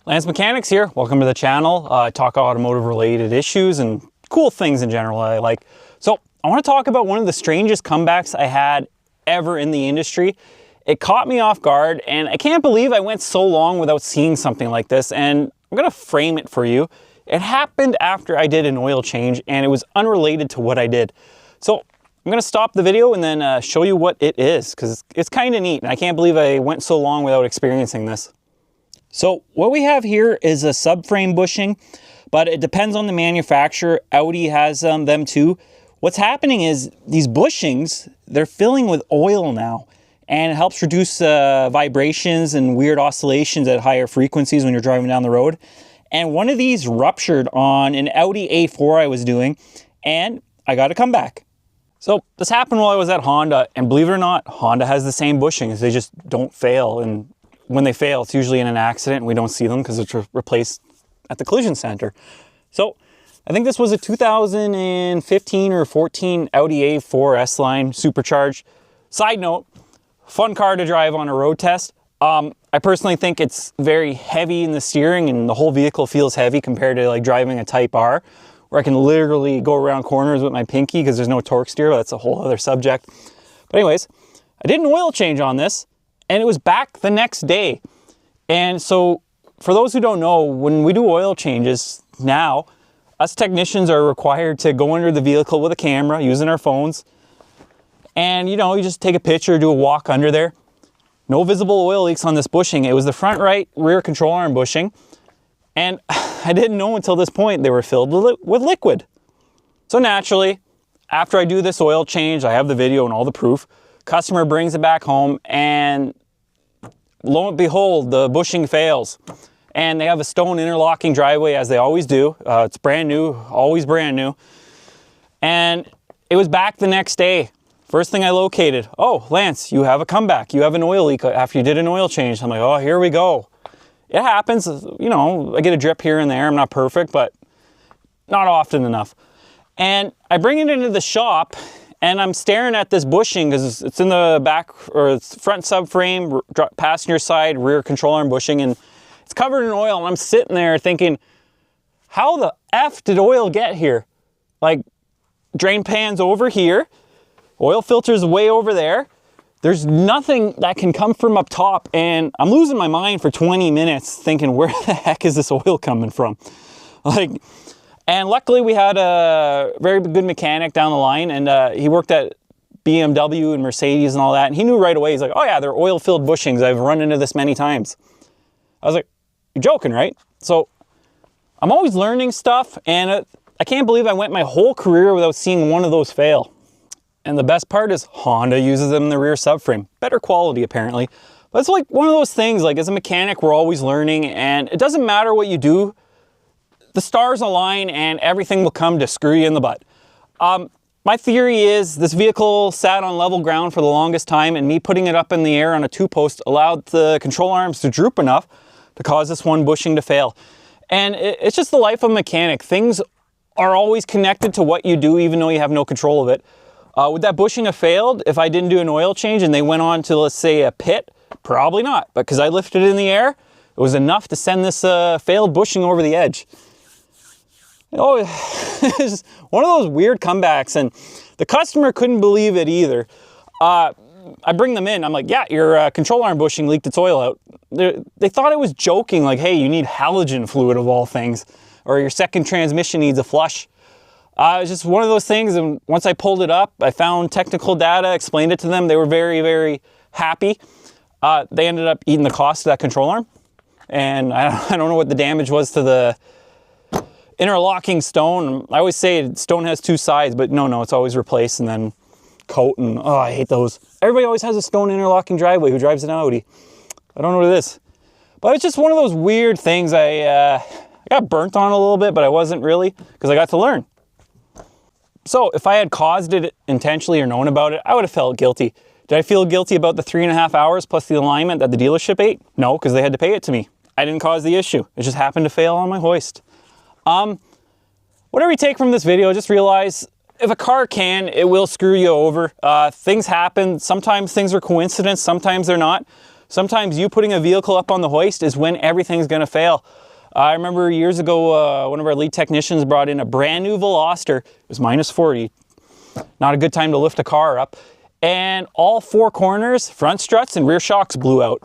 Lance Mechanics here. Welcome to the channel. I talk automotive related issues and cool things in general I like. So I want to talk about one of the strangest comebacks I had ever in the industry. It caught me off guard and I can't believe I went so long without seeing something like this, and I'm going to frame it for you. It happened after I did an oil change and it was unrelated to what I did. So I'm going to stop the video and then show you what it is, because it's kind of neat and I can't believe I went so long without experiencing this. So what we have here is a subframe bushing, but it depends on the manufacturer. Audi has them too. What's happening is these bushings, they're filling with oil now, and it helps reduce vibrations and weird oscillations at higher frequencies when you're driving down the road. And one of these ruptured on an Audi A4 I was doing, and I got to come back. So this happened while I was at Honda, and believe it or not, Honda has the same bushings. They just don't fail, and when they fail, it's usually in an accident and we don't see them because it's replaced at the collision center. So I think this was a 2015 or 14 Audi A4 S-Line supercharged. Side note, fun car to drive on a road test. I personally think it's very heavy in the steering and the whole vehicle feels heavy compared to like driving a Type R, where I can literally go around corners with my pinky because there's no torque steer, but that's a whole other subject. But anyways, I did an oil change on this and it was back the next day. And so for those who don't know, when we do oil changes now, us technicians are required to go under the vehicle with a camera using our phones. And you just take a picture, do a walk under there. No visible oil leaks on this bushing. It was the front right rear control arm bushing. And I didn't know until this point they were filled with liquid. So naturally, after I do this oil change, I have the video and all the proof. Customer brings it back home and lo and behold, the bushing fails. And they have a stone interlocking driveway as they always do. It's brand new, always brand new. And it was back the next day. First thing I located, oh, Lance, you have a comeback. You have an oil leak after you did an oil change. I'm like, oh, here we go. It happens, I get a drip here and there. I'm not perfect, but not often enough. And I bring it into the shop and I'm staring at this bushing because it's in the back or it's front subframe, passenger side, rear control arm bushing, and it's covered in oil. And I'm sitting there thinking, how the F did oil get here? Like, drain pan's over here, oil filter's way over there. There's nothing that can come from up top, and I'm losing my mind for 20 minutes thinking, where the heck is this oil coming from? And luckily we had a very good mechanic down the line, and he worked at BMW and Mercedes and all that, and he knew right away. He's like, oh yeah, they're oil-filled bushings. I've run into this many times. I was like, you're joking, right? So I'm always learning stuff, and I can't believe I went my whole career without seeing one of those fail. And the best part is Honda uses them in the rear subframe. Better quality, apparently. But it's like one of those things, like as a mechanic, we're always learning, and it doesn't matter what you do. The stars align and everything will come to screw you in the butt. My theory is this vehicle sat on level ground for the longest time, and me putting it up in the air on a 2-post allowed the control arms to droop enough to cause this one bushing to fail. And it's just the life of a mechanic. Things are always connected to what you do, even though you have no control of it. Would that bushing have failed if I didn't do an oil change and they went on to, let's say, a pit? Probably not, but because I lifted it in the air, it was enough to send this failed bushing over the edge. Oh, it's one of those weird comebacks, and the customer couldn't believe it either. I bring them in, I'm like, yeah, your control arm bushing leaked its oil out. They thought I was joking, like, hey, you need halogen fluid of all things, or your second transmission needs a flush. It's just one of those things, and once I pulled it up, I found technical data, explained it to them. They were very, very happy. They ended up eating the cost of that control arm, and I don't know what the damage was to the interlocking stone. I always say stone has two sides, but no, it's always replaced and then coat, and oh, I hate those. Everybody always has a stone interlocking driveway who drives an Audi. I don't know what it is. But it's just one of those weird things. I got burnt on a little bit, but I wasn't really, because I got to learn. So if I had caused it intentionally or known about it, I would have felt guilty. Did I feel guilty about the 3.5 hours plus the alignment that the dealership ate? No, because they had to pay it to me. I didn't cause the issue. It just happened to fail on my hoist. Whatever you take from this video, just realize if a car can, it will screw you over. Things happen. Sometimes things are coincidence, sometimes they're not. sometimes you putting a vehicle up on the hoist is when everything's gonna fail. I remember years ago, one of our lead technicians brought in a brand new Veloster. It was minus 40. Not a good time to lift a car up. And all 4 corners, front struts and rear shocks blew out.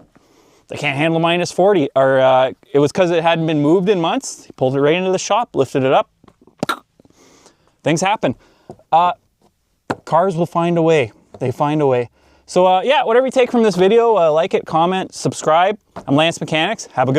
They can't handle minus 40. Or it was because it hadn't been moved in months. He pulled it right into the shop, lifted it up. Things happen. Cars will find a way. They find a way. So yeah, whatever you take from this video, like it, comment, subscribe. I'm Lance Mechanics. Have a good